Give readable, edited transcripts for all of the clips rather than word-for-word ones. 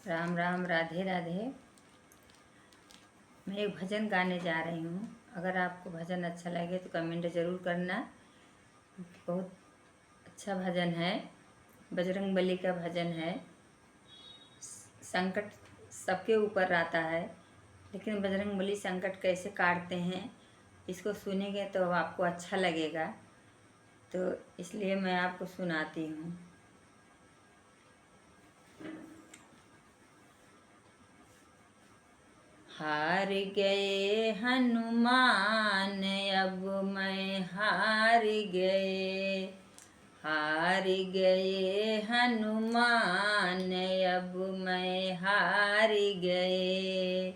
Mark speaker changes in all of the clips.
Speaker 1: राम राम, राधे राधे। मैं एक भजन गाने जा रही हूँ। अगर आपको भजन अच्छा लगे तो कमेंट ज़रूर करना। बहुत अच्छा भजन है, बजरंगबली का भजन है। संकट सबके ऊपर आता है, लेकिन बजरंगबली संकट कैसे काटते हैं इसको सुनेंगे तो आपको अच्छा लगेगा, तो इसलिए मैं आपको सुनाती हूँ। हार गए हनुमान, अब मैं हार गए। हार गए हनुमान, अब मैं हार गए।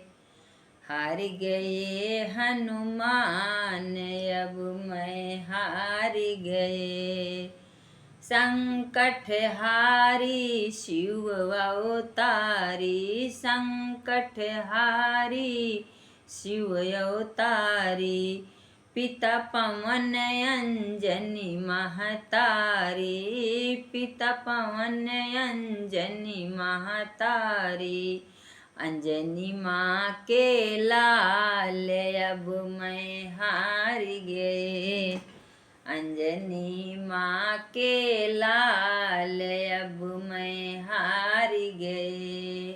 Speaker 1: हार गए हनुमान, अब मैं हार गए। संकट हारी शिव अवतारी, संकट हारी शिव अवतारी। पिता पवन अंजनी महतारी, पिता पवन अंजनी महतारी। अंजनी माँ के लाल, अब मैं हार गए। अंजनी माँ के लाल, अब मैं हार गए।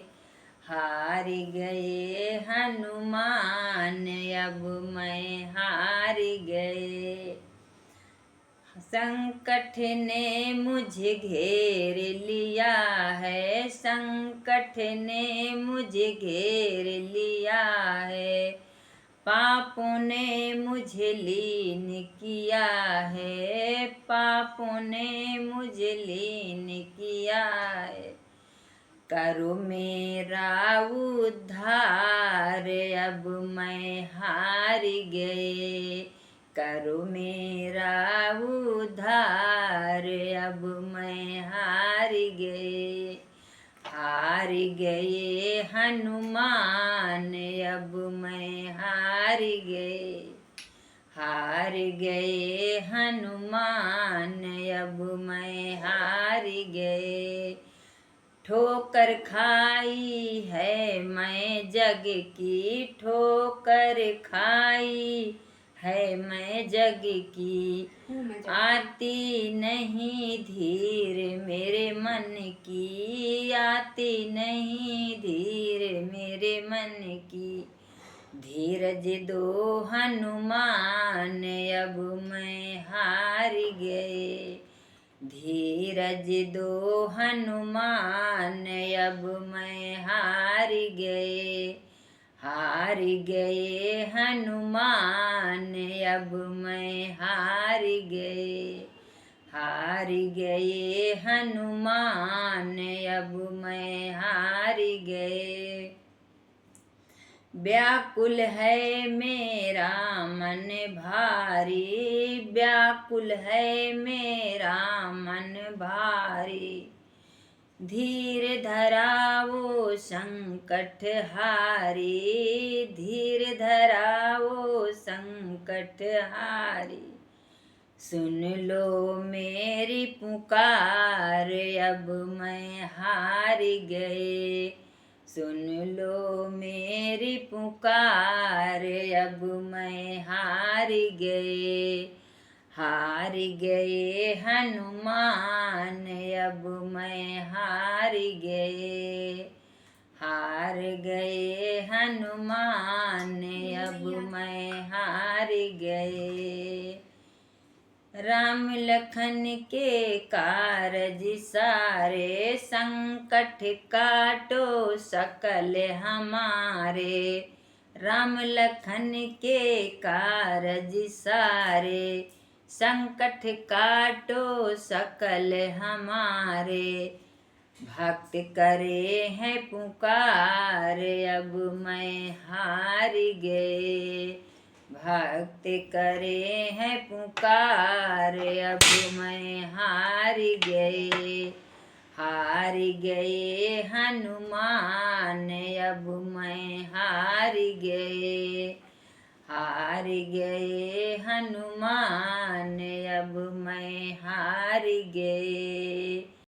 Speaker 1: हार गए हनुमान, अब मैं हार गए। संकट ने मुझे घेर लिया है, संकट ने मुझे घेर लिया है। पापों ने मुझे लीन किया है, पापों ने मुझे लीन किया है। करो मेरा उद्धार, अब मैं हार गए। करो मेरा उद्धार, अब मैं हार गए। हार गए हनुमान, अब मैं हार गए। हार गए हनुमान, अब मैं हार गए। ठोकर खाई है मैं जग की, ठोकर खाई है मैं जग की। आती नहीं धीर मेरे मन की, आती नहीं धीर मेरे मन की। धीरज दो हनुमान, अब मैं हार गए। धीरज दो हनुमान, अब मैं हार गए। हार गए हनुमान, अब मैं हार गए। हार गए हनुमान, अब मैं हार गए। व्याकुल है मेरा मन भारी, व्याकुल है मेरा मन भारी। धीर धराओ संकट हारी, धीर धराओ संकट हारी। सुन लो मेरी पुकार, अब मैं हार गए। सुन लो मेरी पुकार, अब मैं हार गए। हार गए हनुमान, अब मैं हार गए। हार गए हनुमान, अब मैं हार गए। राम लखन के कारज सारे, संकट काटो सकल हमारे। राम लखन के कारज सारे, संकट काटो सकल हमारे। भक्त करे हैं पुकार, अब मैं हार गए। भक्त करे हैं पुकार, अब मैं हार गए। हार गए हनुमान, अब मैं हार गए। हार गए हनुमान, अब मैं हार गए।